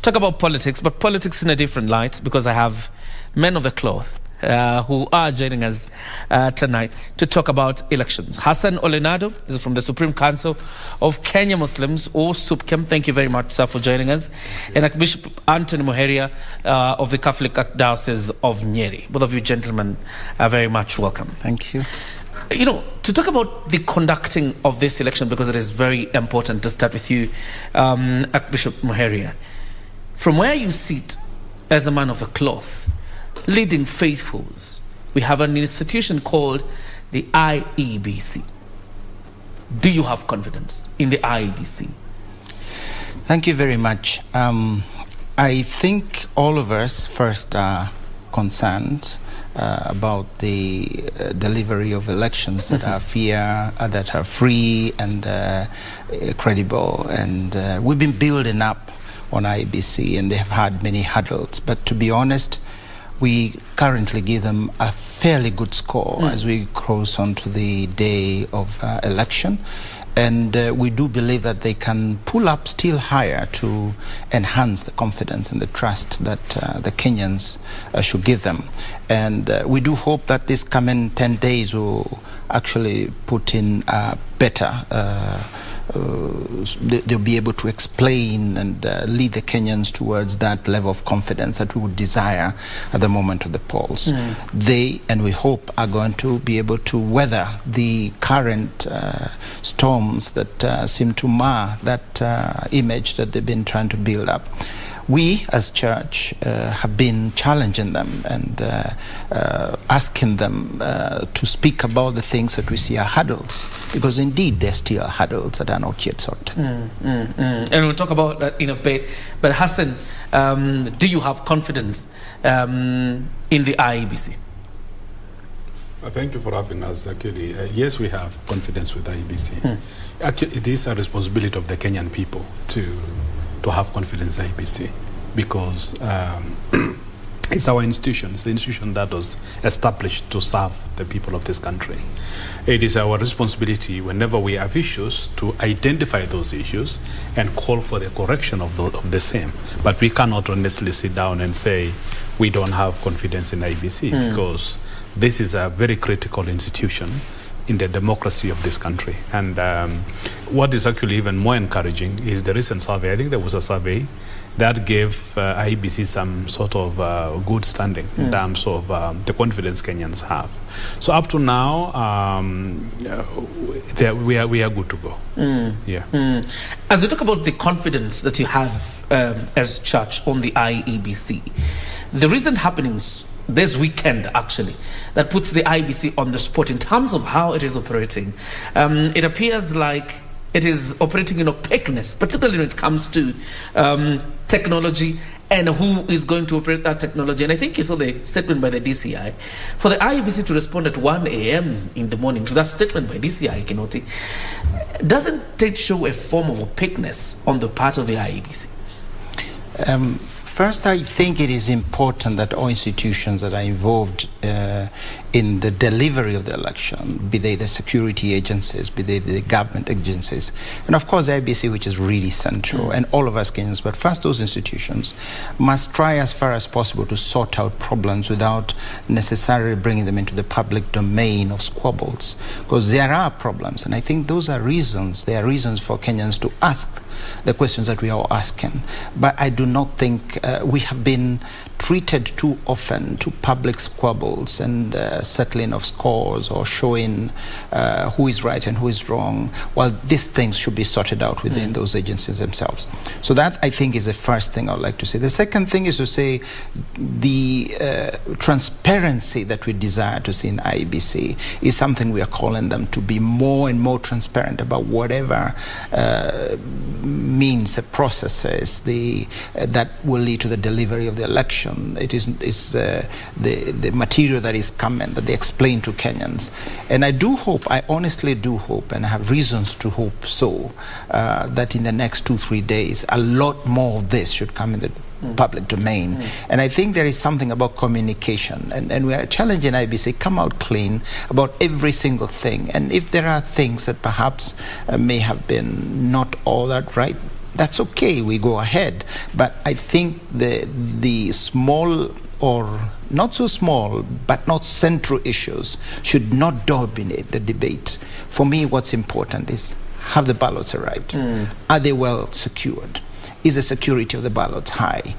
talk about politics, but politics in a different light, because I have men of the cloth who are joining us tonight to talk about elections. Hassan Naado is from the Supreme Council of Kenya Muslims, or SUPKEM. Thank you very much, sir, for joining us. And Archbishop Muheria of the Catholic Diocese of Nyeri. Both of you gentlemen are very much welcome. Thank you. You know, to talk about the conducting of this election, because it is very important, to start with you, Archbishop Muheria. From where you sit as a man of the cloth, leading faithfuls, we have an institution called the IEBC. Do you have confidence in the IEBC? Thank you very much. I think all of us first are concerned about the delivery of elections that are fair, that are free and credible. And we've been building up on IEBC, and they have had many hurdles. But to be honest, we currently give them a fairly good score as we cross onto the day of election. And we do believe that they can pull up still higher to enhance the confidence and the trust that the Kenyans should give them. And we do hope that this coming 10 days will actually put in better they'll be able to explain and lead the Kenyans towards that level of confidence that we would desire at the moment of the polls. They, and we hope, are going to be able to weather the current storms that seem to mar that image that they've been trying to build up. We, as church, have been challenging them and asking them to speak about the things that we see are hurdles, because indeed they're still hurdles that are not yet sorted. And we'll talk about that in a bit. But Hassan, do you have confidence in the IEBC? Thank you for having us. Actually, yes, we have confidence with the IEBC. Actually, it is a responsibility of the Kenyan people to have confidence in IEBC, because it's our institution. It's the institution that was established to serve the people of this country. It is our responsibility, whenever we have issues, to identify those issues and call for the correction of the same. But we cannot honestly sit down and say we don't have confidence in IEBC, because this is a very critical institution in the democracy of this country. And what is actually even more encouraging is the recent survey. I think there was a survey that gave IEBC some sort of good standing in terms of the confidence Kenyans have. So up to now, we are good to go. As we talk about the confidence that you have as church on the IEBC, the recent happenings this weekend, actually, that puts the IEBC on the spot in terms of how it is operating. It appears like it is operating in opaqueness, particularly when it comes to technology and who is going to operate that technology. And I think you saw the statement by the DCI. For the IEBC to respond at 1 a.m. in the morning to that statement by DCI Kinoti, doesn't it show a form of opaqueness on the part of the IEBC? First, I think it is important that all institutions that are involved in the delivery of the election, be they the security agencies, be they the government agencies, and of course the IEBC, which is really central, and all of us Kenyans, but first those institutions must try as far as possible to sort out problems without necessarily bringing them into the public domain of squabbles, because there are problems, and I think those are reasons, there are reasons for Kenyans to ask the questions that we are asking. But I do not think we have been treated too often to public squabbles and settling of scores or showing who is right and who is wrong, while these things should be sorted out within those agencies themselves. So that, I think, is the first thing I would like to say. The second thing is to say the transparency that we desire to see in IEBC is something we are calling them to be more and more transparent about whatever means the processes that will lead to the delivery of the election. It is the material that is coming, that they explain to Kenyans. And I do hope, I honestly do hope, and I have reasons to hope so, that in the next 2-3 days, a lot more of this should come in the public domain. And I think there is something about communication, and we are challenging IEBC, come out clean about every single thing. And if there are things that perhaps may have been not all that right, that's okay, we go ahead. But I think the small or not so small, but not central issues should not dominate the debate. For me, what's important is, have the ballots arrived? Are they well secured? Is the security of the ballots high?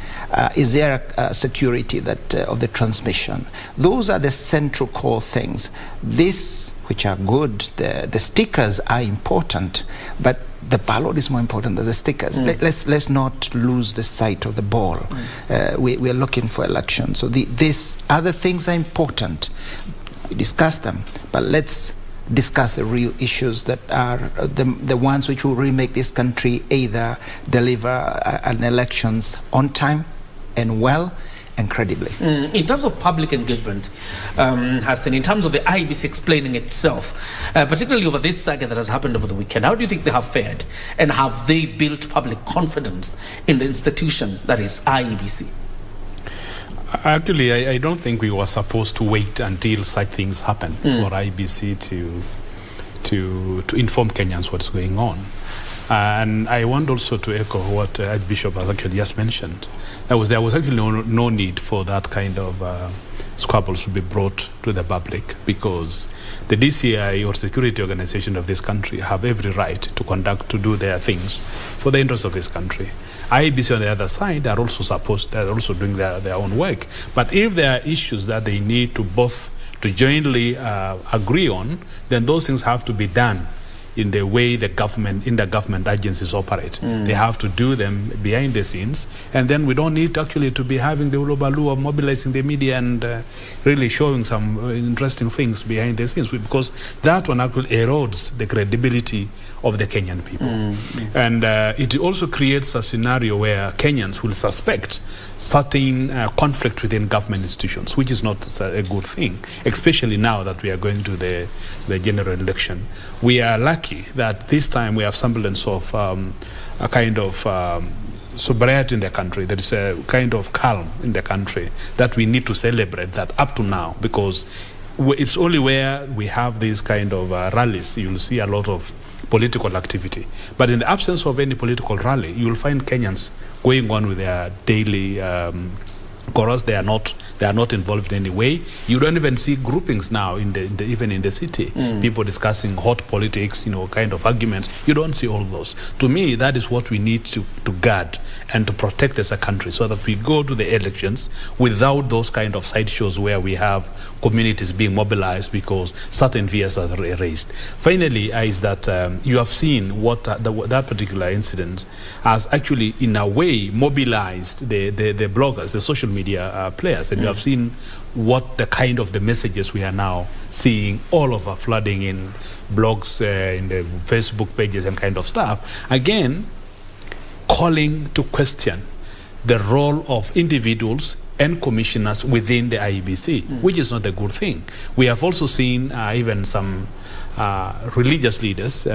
Is there a security that of the transmission? Those are the central core things. These, which are good, the stickers are important, but the ballot is more important than the stickers. Let's not lose the sight of the ball. We are looking for elections. So these other things are important. We discuss them, but let's discuss the real issues that are the ones which will really make this country either deliver an elections on time and well and credibly. In terms of public engagement, Hassan, in terms of the IEBC explaining itself, particularly over this saga that has happened over the weekend, how do you think they have fared, and have they built public confidence in the institution that is IEBC? Actually, I don't think we were supposed to wait until such things happen for IBC to inform Kenyans what's going on. And I want also to echo what Archbishop has actually just mentioned. There was actually no need for that kind of squabbles to be brought to the public, because the DCI or security organization of this country have every right to do their things for the interest of this country. IEBC on the other side are also doing their own work. But if there are issues that they need to jointly agree on, then those things have to be done in the way the government agencies operate. They have to do them behind the scenes, and then we don't need actually to be having the ulubalu of mobilizing the media and really showing some interesting things behind the scenes, because that one actually erodes the credibility of the Kenyan people. And it also creates a scenario where Kenyans will suspect certain conflict within government institutions, which is not a good thing, especially now that we are going to the general election. We are lucky that this time we have semblance of a kind of sobriety in the country. There is a kind of calm in the country that we need to celebrate that up to now, because it's only where we have these kind of rallies you'll see a lot of political activity. But in the absence of any political rally, you will find Kenyans going on with their daily chorus. They are not involved in any way. You don't even see groupings now even in the city. People discussing hot politics, kind of arguments. You don't see all those. To me, that is what we need to guard and to protect as a country, so that we go to the elections without those kind of sideshows where we have communities being mobilized because certain fears are raised. Finally, is that you have seen what that particular incident has actually, in a way, mobilized the bloggers, the social media players, and you have seen what the kind of the messages we are now seeing all over flooding in blogs, in the Facebook pages and kind of stuff. Again, calling to question the role of individuals and commissioners within the IEBC, which is not a good thing. We have also seen even some religious leaders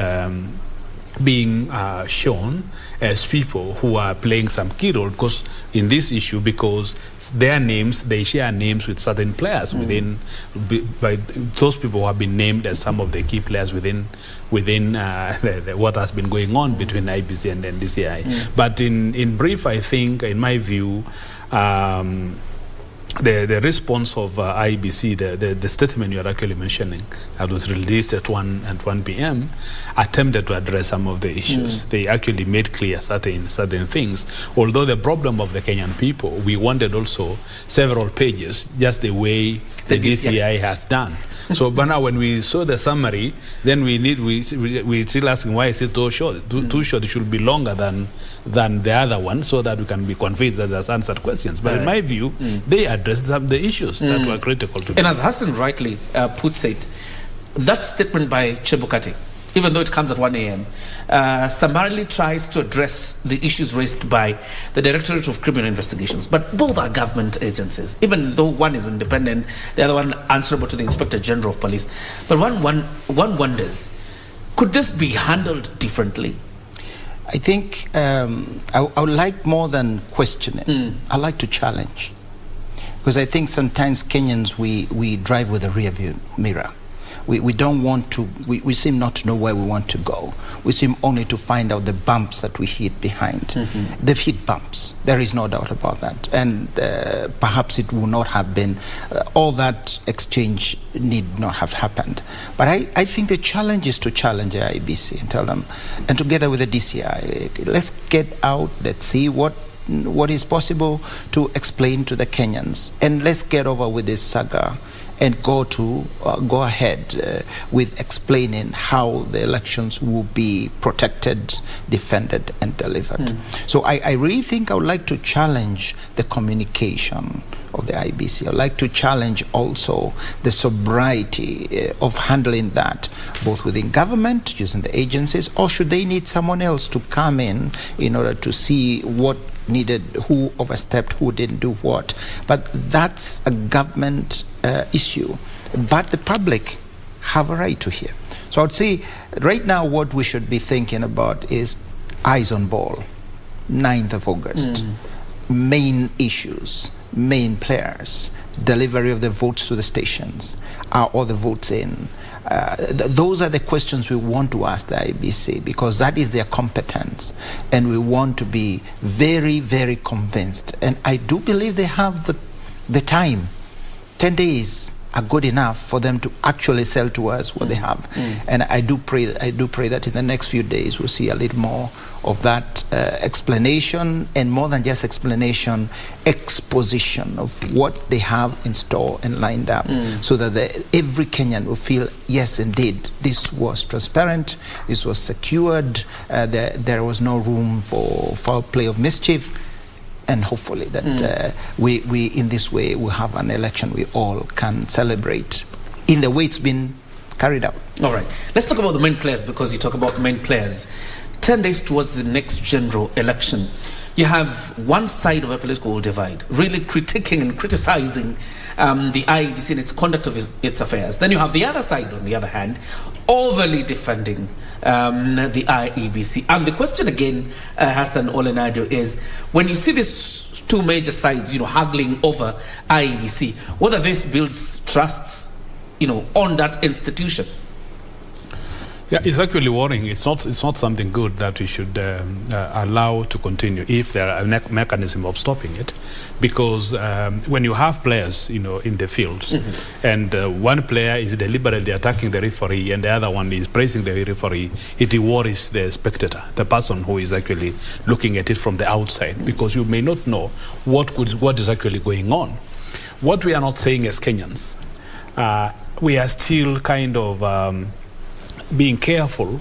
being shown as people who are playing some key role because in this issue, because they share names with certain players within, by those people who have been named as some of the key players within what has been going on between IBC and DCI. But in brief, I think, in my view, the response of IEBC, the statement you are actually mentioning, that was released at 1 p.m., attempted to address some of the issues. They actually made clear certain things. Although the problem of the Kenyan people, we wanted also several pages, just the way the DCI has done. So, but now when we saw the summary, then we still asking why is it too short? Too short. It should be longer than the other one, so that we can be convinced that there's answered questions. But in my view, they addressed some of the issues that were critical to. And as Hassan rightly puts it, that statement by Chebukati, even though it comes at 1 a.m., summarily tries to address the issues raised by the Directorate of Criminal Investigations. But both are government agencies, even though one is independent, the other one answerable to the Inspector General of Police. But one wonders, could this be handled differently? I think I would like more than questioning. I like to challenge. Because I think sometimes Kenyans, we drive with a rear view mirror. We don't want to, we seem not to know where we want to go. We seem only to find out the bumps that we hit behind. They've hit bumps. There is no doubt about that. And perhaps it would not have been, all that exchange need not have happened. But I think the challenge is to challenge the IBC and tell them, and together with the DCI, let's get out, let's see what is possible to explain to the Kenyans, and let's get over with this saga and go ahead with explaining how the elections will be protected, defended, and delivered. So I really think I would like to challenge the communication of the IBC. I'd like to challenge also the sobriety of handling that, both within government, using the agencies, or should they need someone else to come in order to see what needed, who overstepped, who didn't do what. But that's a government issue. But the public have a right to hear. So I'd say right now what we should be thinking about is eyes on ball, 9th of August, main issues, main players, delivery of the votes to the stations, or the votes in. Those are the questions we want to ask the IBC, because that is their competence, and we want to be very, very convinced. And I do believe they have the time. 10 days are good enough for them to actually sell to us what they have. And I do pray that in the next few days we'll see a little more of that explanation, and more than just explanation, exposition of what they have in store and lined up, so that every Kenyan will feel, yes, indeed, this was transparent, this was secured, there was no room for foul play of mischief, and hopefully that we in this way will have an election we all can celebrate in the way it's been carried out. All right, let's talk about the main players, because you talk about main players. 10 days towards the next general election, you have one side of a political divide really critiquing and criticizing the IEBC and its conduct of its affairs. Then you have the other side, on the other hand, overly defending the IEBC. And the question again, Hassan, Olen, Naado, is when you see these two major sides, haggling over IEBC, whether this builds trust, on that institution. Yeah, it's actually worrying. It's not something good that we should allow to continue if there are a mechanism of stopping it, because when you have players, in the field, and one player is deliberately attacking the referee and the other one is praising the referee, it worries the spectator, the person who is actually looking at it from the outside, because you may not know what is actually going on. What we are not saying as Kenyans, we are still kind of being careful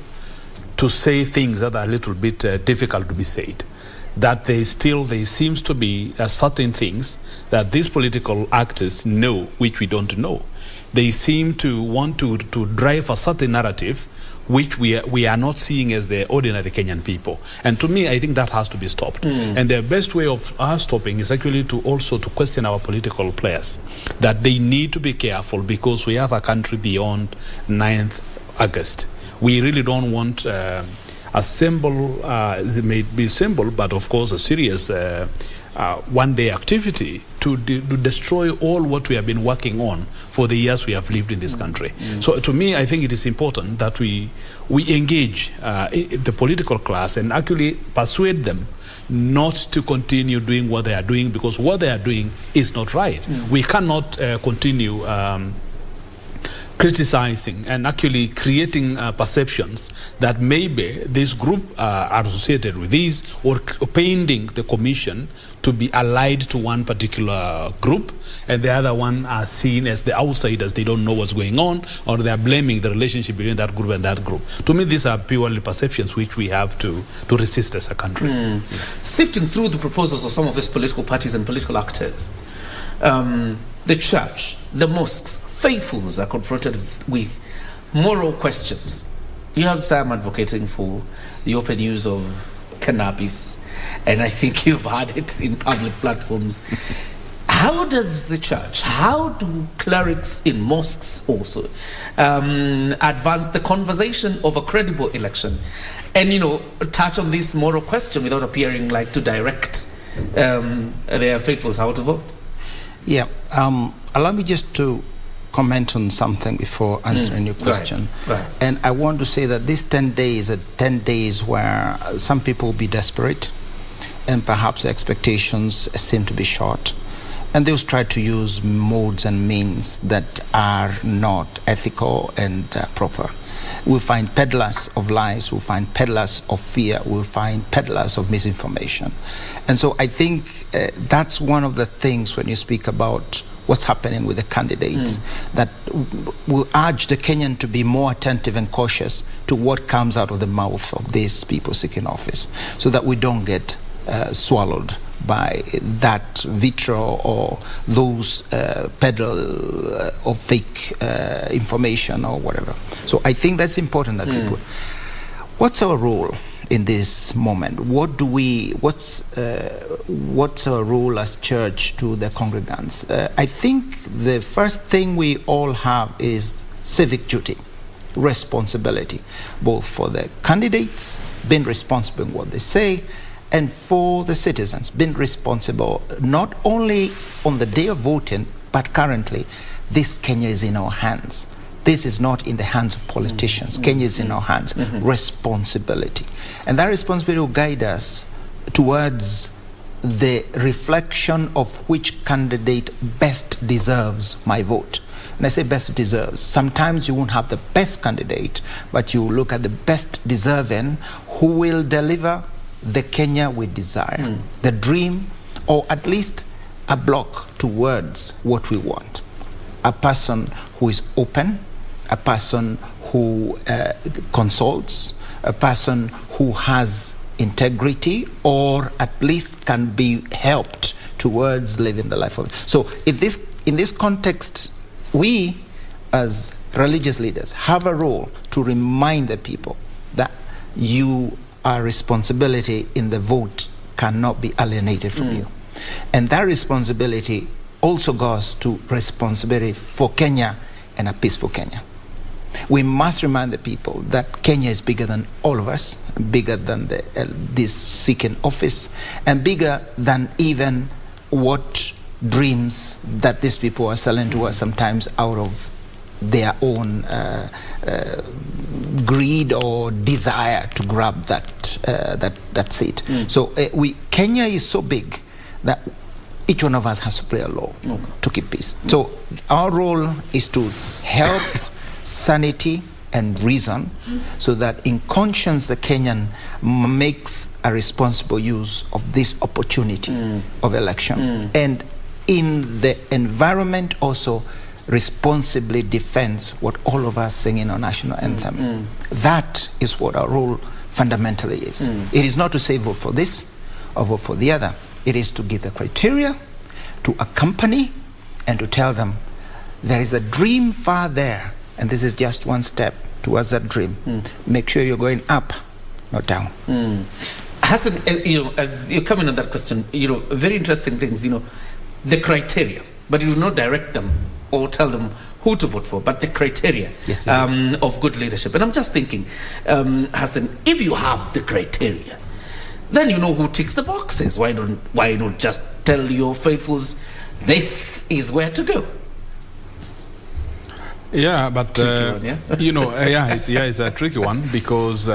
to say things that are a little bit difficult to be said. That there seems to be certain things that these political actors know which we don't know. They seem to want to drive a certain narrative which we are not seeing as the ordinary Kenyan people. And to me, I think that has to be stopped. And the best way of us stopping is actually to question our political players, that they need to be careful, because we have a country beyond 9th August. We really don't want a symbol, it may be symbol, but of course a serious one-day activity to destroy all what we have been working on for the years we have lived in this country. So to me, I think it is important that we engage the political class and actually persuade them not to continue doing what they are doing, because what they are doing is not right. We cannot continue criticizing and actually creating perceptions that maybe this group are associated with this, or painting the commission to be allied to one particular group, and the other one are seen as the outsiders. They don't know what's going on, or they are blaming the relationship between that group and that group. To me, these are purely perceptions which we have to resist as a country. Sifting through the proposals of some of these political parties and political actors, the church, the mosques, faithfuls are confronted with moral questions. You have some advocating for the open use of cannabis, and I think you've had it in public platforms. How does the church, how do clerics in mosques also advance the conversation of a credible election, and touch on this moral question without appearing like to direct their faithfuls how to vote? Yeah, allow me just to comment on something before answering your question. Right. And I want to say that these 10 days are 10 days where some people will be desperate and perhaps expectations seem to be short. And they'll try to use modes and means that are not ethical and proper. We'll find peddlers of lies, we'll find peddlers of fear, we'll find peddlers of misinformation. And so I think that's one of the things when you speak about what's happening with the candidates, that will urge the Kenyan to be more attentive and cautious to what comes out of the mouth of these people seeking office, so that we don't get swallowed by that vitriol or those peddle of fake information or whatever. So I think that's important that we put. What's our role in this moment? What's our role as church to the congregants? I think the first thing we all have is civic duty, responsibility, both for the candidates, being responsible in what they say, and for the citizens, being responsible not only on the day of voting, but currently, this Kenya is in our hands. This is not in the hands of politicians. Kenya is in our hands. Responsibility. And that responsibility will guide us towards the reflection of which candidate best deserves my vote. And I say best deserves. Sometimes you won't have the best candidate, but you look at the best deserving who will deliver the Kenya we desire, the dream, or at least a block towards what we want. A person who is open, a person who consults, a person who has integrity, or at least can be helped towards living the life of it. So in this context, we as religious leaders have a role to remind the people that our responsibility in the vote cannot be alienated from you. And that responsibility also goes to responsibility for Kenya and a peaceful Kenya. We must remind the people that Kenya is bigger than all of us, bigger than this seeking office, and bigger than even what dreams that these people are selling to us sometimes out of their own greed or desire to grab that seat. So Kenya is so big that each one of us has to play a role to keep peace. So our role is to help sanity and reason, so that in conscience the Kenyan makes a responsible use of this opportunity of election, and in the environment also responsibly defends what all of us sing in our national anthem. That is what our role fundamentally is. It is not to say vote for this or vote for the other. It is to give the criteria, to accompany, and to tell them there is a dream far there, and this is just one step towards that dream. Make sure you're going up, not down. Hassan, as you come in on that question, very interesting things, the criteria, but you do not direct them or tell them who to vote for, but the criteria of good leadership. And I'm just thinking, Hassan, if you have the criteria, then you know who ticks the boxes. Why don't just tell your faithfuls, this is where to go? Yeah, but it's a tricky one, because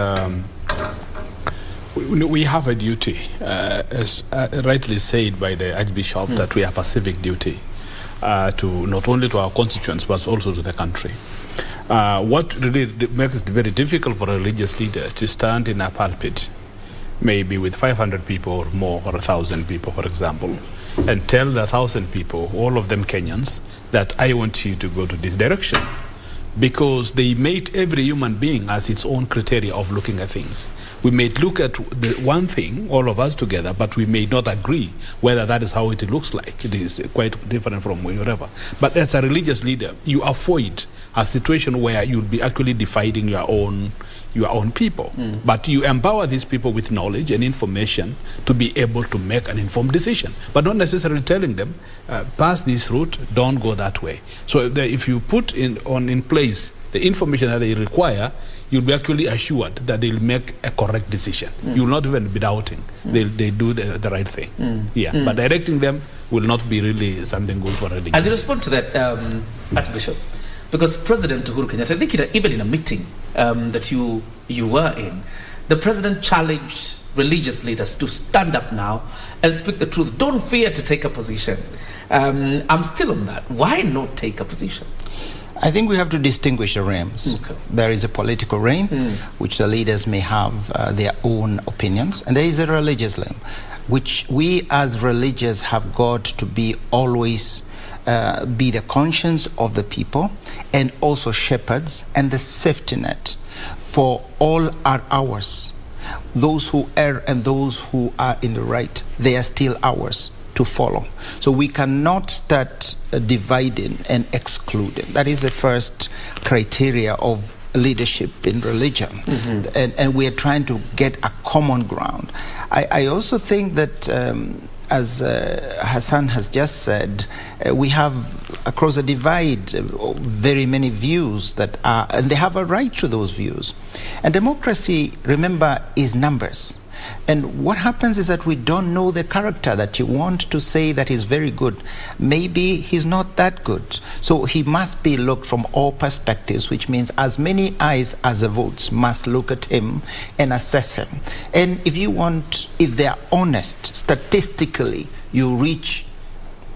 we have a duty, as rightly said by the Archbishop, that we have a civic duty to not only to our constituents but also to the country. What really makes it very difficult for a religious leader to stand in a pulpit, maybe with 500 people or more, or 1,000 people, for example, and tell the 1,000 people, all of them Kenyans, that I want you to go to this direction. Because they made every human being as its own criteria of looking at things. We may look at the one thing, all of us together, but we may not agree whether that is how it looks like. It is quite different from whatever. But as a religious leader, you avoid a situation where you'll be actually dividing your own people. But you empower these people with knowledge and information to be able to make an informed decision, but not necessarily telling them, pass this route, don't go that way. So if you put in place the information that they require, you'll be actually assured that they'll make a correct decision. You'll not even be doubting. They do the right thing. But directing them will not be really something good for religion. As you respond to that, Archbishop, because President Uhuru Kenyatta, I think even in a meeting that you were in, the president challenged religious leaders to stand up now and speak the truth. Don't fear to take a position. I'm still on that. Why not take a position? I think we have to distinguish the realms. Okay. There is a political realm, which the leaders may have their own opinions, and there is a religious realm, which we as religious have got to be always be the conscience of the people, and also shepherds and the safety net for all are ours. Those who err and those who are in the right, they are still ours to follow. So we cannot start dividing and excluding. That is the first criteria of leadership in religion. And we are trying to get a common ground. I also think that as Hassan has just said, we have across the divide very many views that are, and they have a right to those views. And democracy, remember, is numbers. And what happens is that we don't know the character that you want to say that is very good. Maybe he's not that good. So he must be looked from all perspectives, which means as many eyes as the votes must look at him and assess him. And if they are honest, statistically, you reach,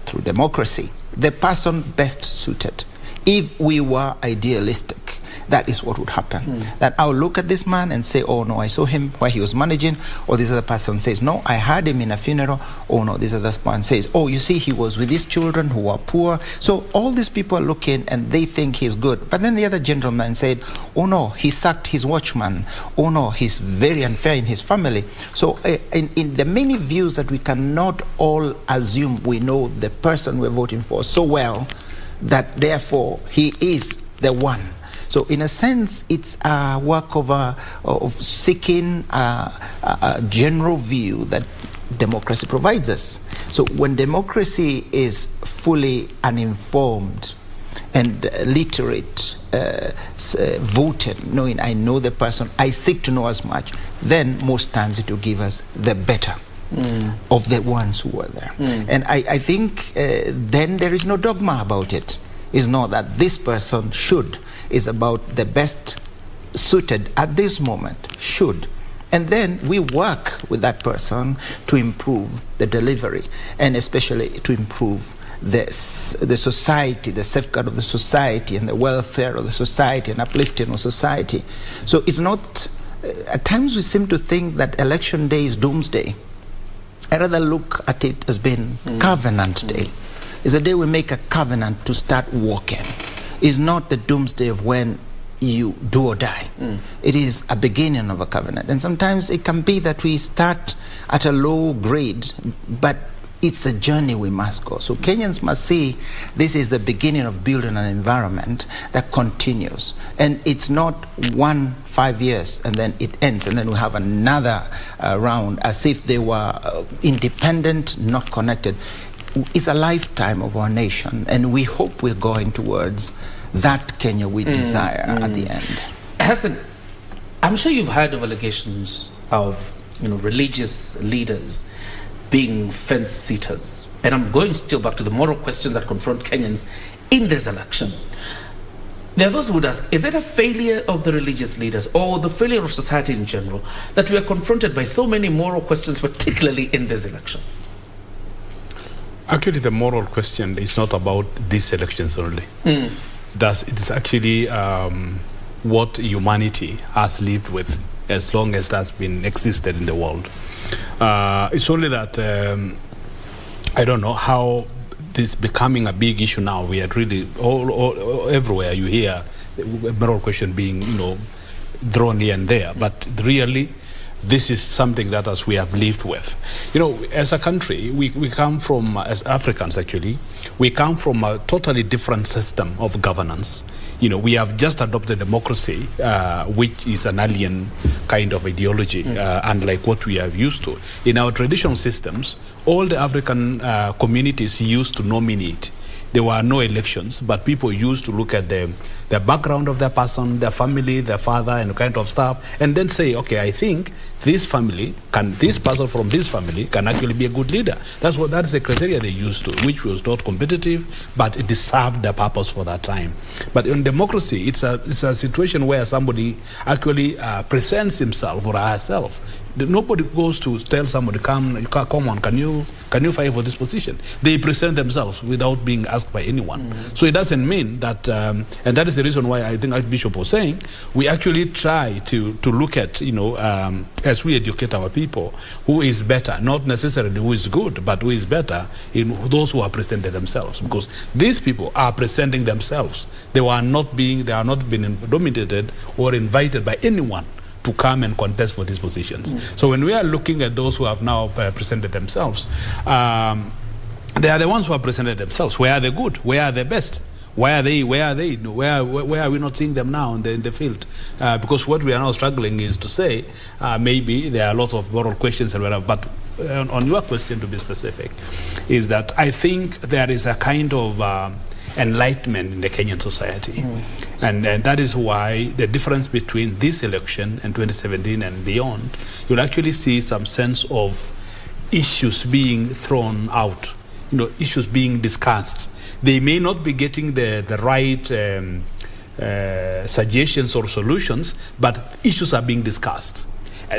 through democracy, the person best suited. If we were idealistic, that is what would happen. That I'll look at this man and say, oh no, I saw him while he was managing, or this other person says, no, I heard him in a funeral, oh no, this other person says, oh, you see, he was with his children who are poor. So all these people are looking and they think he's good. But then the other gentleman said, oh no, he sacked his watchman. Oh no, he's very unfair in his family. So in the many views that we cannot all assume we know the person we're voting for so well, that therefore he is the one. So in a sense, it's a work of seeking a general view that democracy provides us. So when democracy is fully uninformed and literate, voting, knowing I know the person, I seek to know as much, then most times it will give us the better of the ones who were there. And I think then there is no dogma about it. It's not that this person should. Is about the best suited at this moment, should. And then we work with that person to improve the delivery, and especially to improve the society, the safeguard of the society, and the welfare of the society, and uplifting of society. So it's not, at times we seem to think that election day is doomsday. I rather look at it as being covenant day. It's a day we make a covenant to start walking. Is not the doomsday of when you do or die. It is a beginning of a covenant. And sometimes it can be that we start at a low grade, but it's a journey we must go. So Kenyans must see this is the beginning of building an environment that continues. And it's not 5 years and then it ends and then we have another round as if they were independent, not connected. It's a lifetime of our nation, and we hope we're going towards that Kenya we desire at the end. Hassan, I'm sure you've heard of allegations of religious leaders being fence sitters, and I'm going still back to the moral questions that confront Kenyans in this election. There are those who would ask, is it a failure of the religious leaders or the failure of society in general that we are confronted by so many moral questions, particularly in this election? Actually, the moral question is not about these elections only. It's actually what humanity has lived with as long as that's been existed in the world. It's only that I don't know how this becoming a big issue now. We are really all everywhere you hear the moral question being thrown here and there, but really this is something that we have lived with. As a country, we come from, as Africans actually, we come from a totally different system of governance. We have just adopted democracy, which is an alien kind of ideology, unlike what we are used to. In our traditional systems, all the African communities used to nominate there were no elections, but people used to look at the background of their person, their family, their father, and kind of stuff, and then say, okay, I think this person from this family can actually be a good leader. That is the criteria they used to, which was not competitive, but it served the purpose for that time. But in democracy, it's a situation where somebody actually presents himself or herself. Nobody goes to tell somebody, come on, can you fight for this position? They present themselves without being asked by anyone. So it doesn't mean that, and that is the reason why I think Archbishop was saying, we actually try to look at, as we educate our people, who is better, not necessarily who is good, but who is better in those who are presenting themselves. Because these people are presenting themselves. They are not being dominated or invited by anyone to come and contest for these positions. So when we are looking at those who have now presented themselves, they are the ones who have presented themselves. Where are they good? Where are they best? Where are they? Where are we not seeing them now in the field? Because what we are now struggling is to say, maybe there are lots of moral questions and whatever, but on your question, to be specific, is that I think there is a kind of enlightenment in the Kenyan society. And that is why the difference between this election and 2017 and beyond, you'll actually see some sense of issues being thrown out, issues being discussed. They may not be getting the right suggestions or solutions, but issues are being discussed.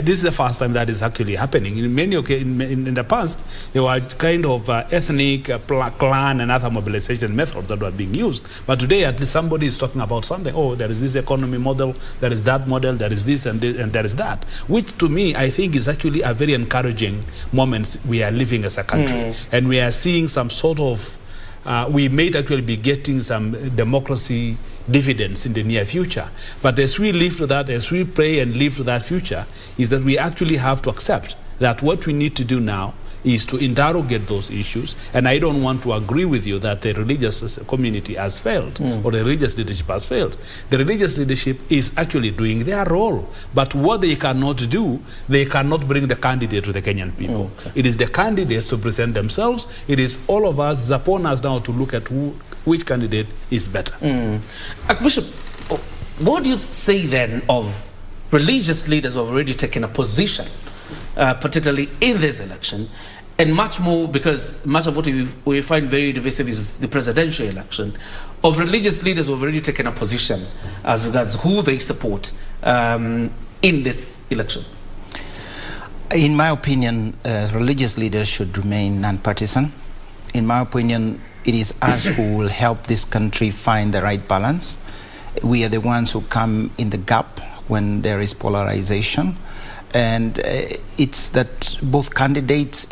This is the first time that is actually happening. In many in the past, there were kind of ethnic, clan, and other mobilization methods that were being used. But today, at least somebody is talking about something. Oh, there is this economy model, there is that model, there is this, and there is that. Which, to me, I think is actually a very encouraging moment we are living as a country. And we are seeing some sort of, we may actually be getting some democracy dividends in the near future. But as we live to that, as we pray and live to that future, is that we actually have to accept that what we need to do now is to interrogate those issues. And I don't want to agree with you that the religious community has failed or the religious leadership has failed. The religious leadership is actually doing their role. But what they cannot do, they cannot bring the candidate to the Kenyan people. It is the candidates to present themselves. It is all of us, it's upon us now to look at which candidate is better. Archbishop, what do you say then of religious leaders who have already taken a position, particularly in this election, and much more, because much of what we find very divisive is the presidential election, of religious leaders who have already taken a position as regards who they support in this election? In my opinion, religious leaders should remain non-partisan. In my opinion, it is us who will help this country find the right balance. We are the ones who come in the gap when there is polarization. And it's that both candidates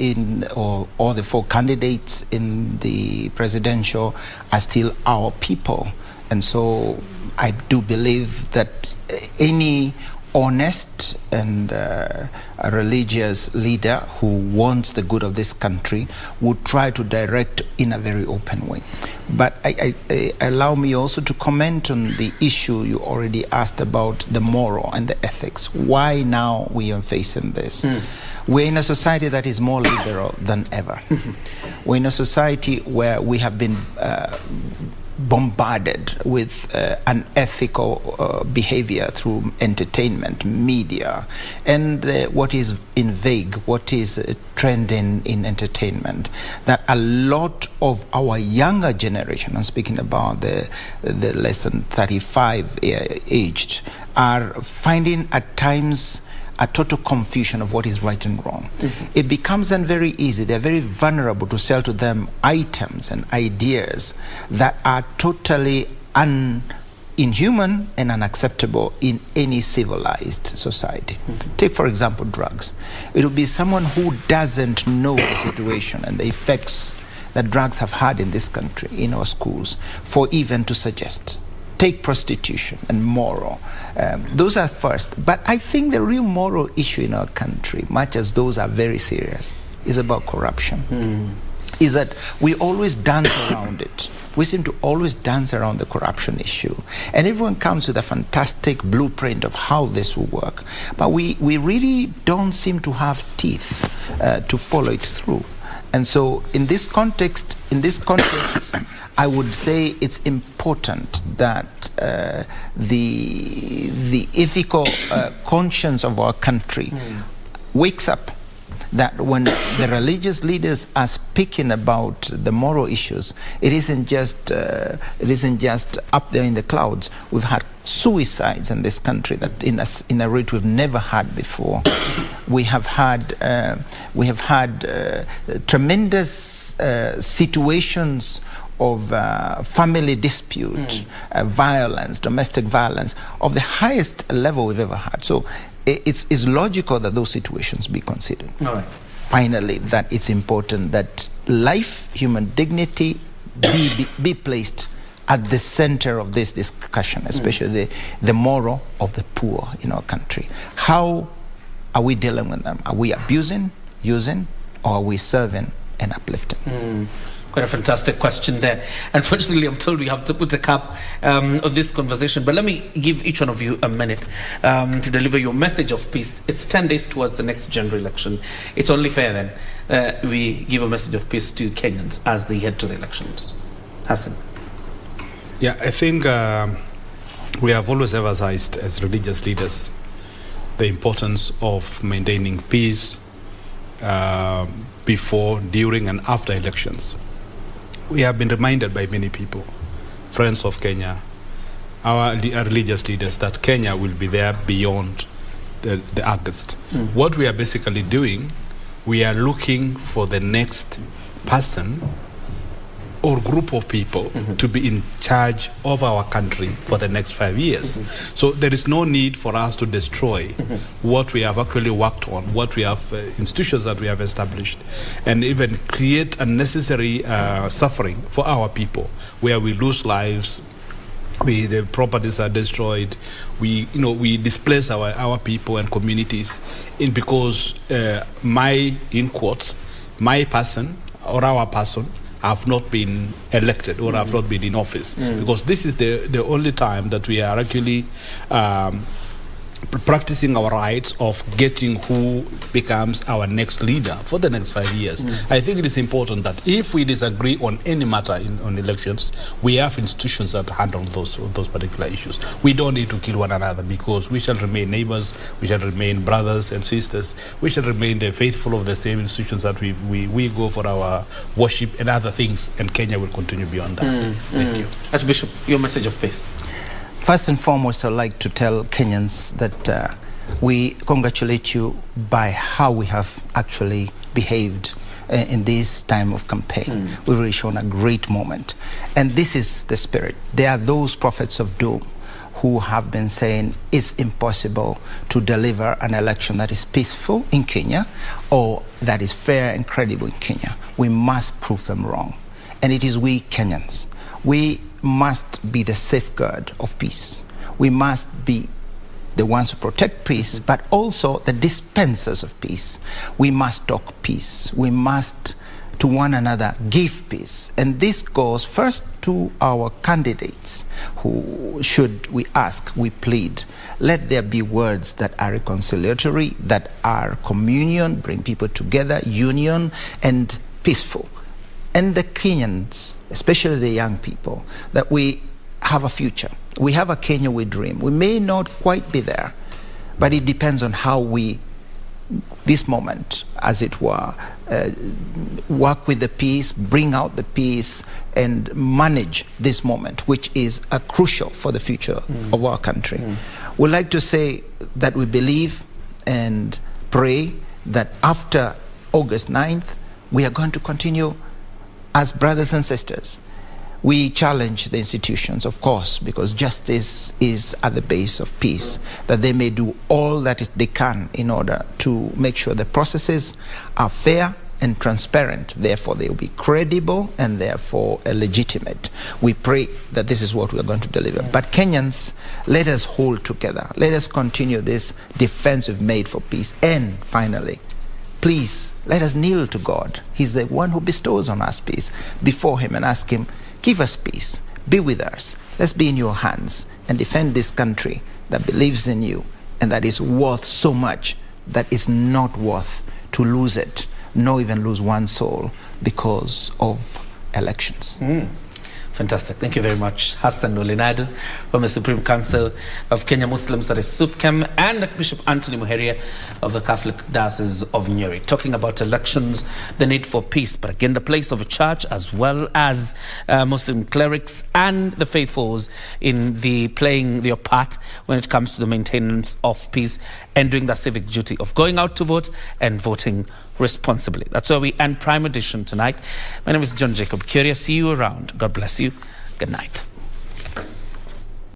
or the four candidates in the presidential are still our people. And so I do believe that any honest and a religious leader who wants the good of this country would try to direct in a very open way. But I allow me also to comment on the issue you already asked about, the moral and the ethics. Why now we are facing this? We're in a society that is more liberal than ever. We're in a society where we have been bombarded with unethical behavior through entertainment, media, and what is in vogue, what is trending in entertainment, that a lot of our younger generation, I'm speaking about the less than 35 aged, are finding at times a total confusion of what is right and wrong. It becomes then very easy, they're very vulnerable to sell to them items and ideas that are totally inhuman and unacceptable in any civilized society. Take, for example, drugs. It will be someone who doesn't know the situation and the effects that drugs have had in this country, in our schools, for even to suggest. Take prostitution and moral. Those are first. But I think the real moral issue in our country, much as those are very serious, is about corruption. Is that we always dance around it. We seem to always dance around the corruption issue. And everyone comes with a fantastic blueprint of how this will work. But we really don't seem to have teeth to follow it through. And so in this context, I would say it's important that the ethical conscience of our country wakes up, that when the religious leaders are speaking about the moral issues, it isn't just up there in the clouds. We've had suicides in this country that in a rate we've never had before. We have had tremendous situations of family dispute, violence, domestic violence of the highest level we've ever had. So it's logical that those situations be considered. All right. Finally, that it's important that life, human dignity be placed at the center of this discussion, especially the moral of the poor in our country. How are we dealing with them? Are we abusing, using, or are we serving and uplifting? Quite a fantastic question there. Unfortunately, I'm told we have to put a cap on this conversation, but let me give each one of you a minute to deliver your message of peace. It's 10 days towards the next general election. It's only fair then we give a message of peace to Kenyans as they head to the elections. Hassan. Yeah, I think we have always emphasized as religious leaders the importance of maintaining peace before, during, and after elections. We have been reminded by many people, friends of Kenya, our religious leaders, that Kenya will be there beyond the August. What we are basically doing, we are looking for the next person or group of people to be in charge of our country for the next 5 years. So there is no need for us to destroy what we have actually worked on, what we have, institutions that we have established, and even create unnecessary suffering for our people, where we lose lives, the properties are destroyed, we displace our people and communities, because my person or our person have not been elected or have not been in office, because this is the only time that we are actually practicing our rights of getting who becomes our next leader for the next 5 years. I think it is important that if we disagree on any matter on elections, we have institutions that handle those particular issues. We don't need to kill one another, because we shall remain neighbors, we shall remain brothers and sisters, we shall remain the faithful of the same institutions that we go for our worship and other things, and Kenya will continue beyond that. Thank you. Archbishop, your message of peace. First and foremost, I'd like to tell Kenyans that we congratulate you by how we have actually behaved in this time of campaign. We've really shown a great moment. And this is the spirit. There are those prophets of doom who have been saying it's impossible to deliver an election that is peaceful in Kenya or that is fair and credible in Kenya. We must prove them wrong. And it is we Kenyans. We must be the safeguard of peace. We must be the ones who protect peace, but also the dispensers of peace. We must talk peace. We must, to one another, give peace. And this goes first to our candidates, who, should we ask, we plead, let there be words that are reconciliatory, that are communion, bring people together, union, and peaceful. And the Kenyans, especially the young people, that we have a future. We have a Kenya we dream. We may not quite be there, but it depends on how we, this moment, as it were, work with the peace, bring out the peace, and manage this moment, which is crucial for the future of our country. We'd like to say that we believe and pray that after August 9th, we are going to continue as brothers and sisters. We challenge the institutions, of course, because justice is at the base of peace, that they may do all that they can in order to make sure the processes are fair and transparent. Therefore, they will be credible and therefore legitimate. We pray that this is what we are going to deliver. But Kenyans, let us hold together. Let us continue this defense we've made for peace. And finally, please, let us kneel to God. He's the one who bestows on us peace, before him, and ask him, give us peace, be with us. Let's be in your hands and defend this country that believes in you and that is worth so much that it's not worth to lose it nor even lose one soul because of elections. Fantastic. Thank you very much, Hassan Naado from the Supreme Council of Kenya Muslims, that is SUPKEM, and Archbishop Anthony Muheria of the Catholic Diocese of Nyeri, talking about elections, the need for peace, but again, the place of a church as well as Muslim clerics and the faithfuls in the playing their part when it comes to the maintenance of peace and doing the civic duty of going out to vote and voting responsibly. That's where we end Prime Edition tonight. My name is John Jacob Kioria. See you around. God bless you. Good night.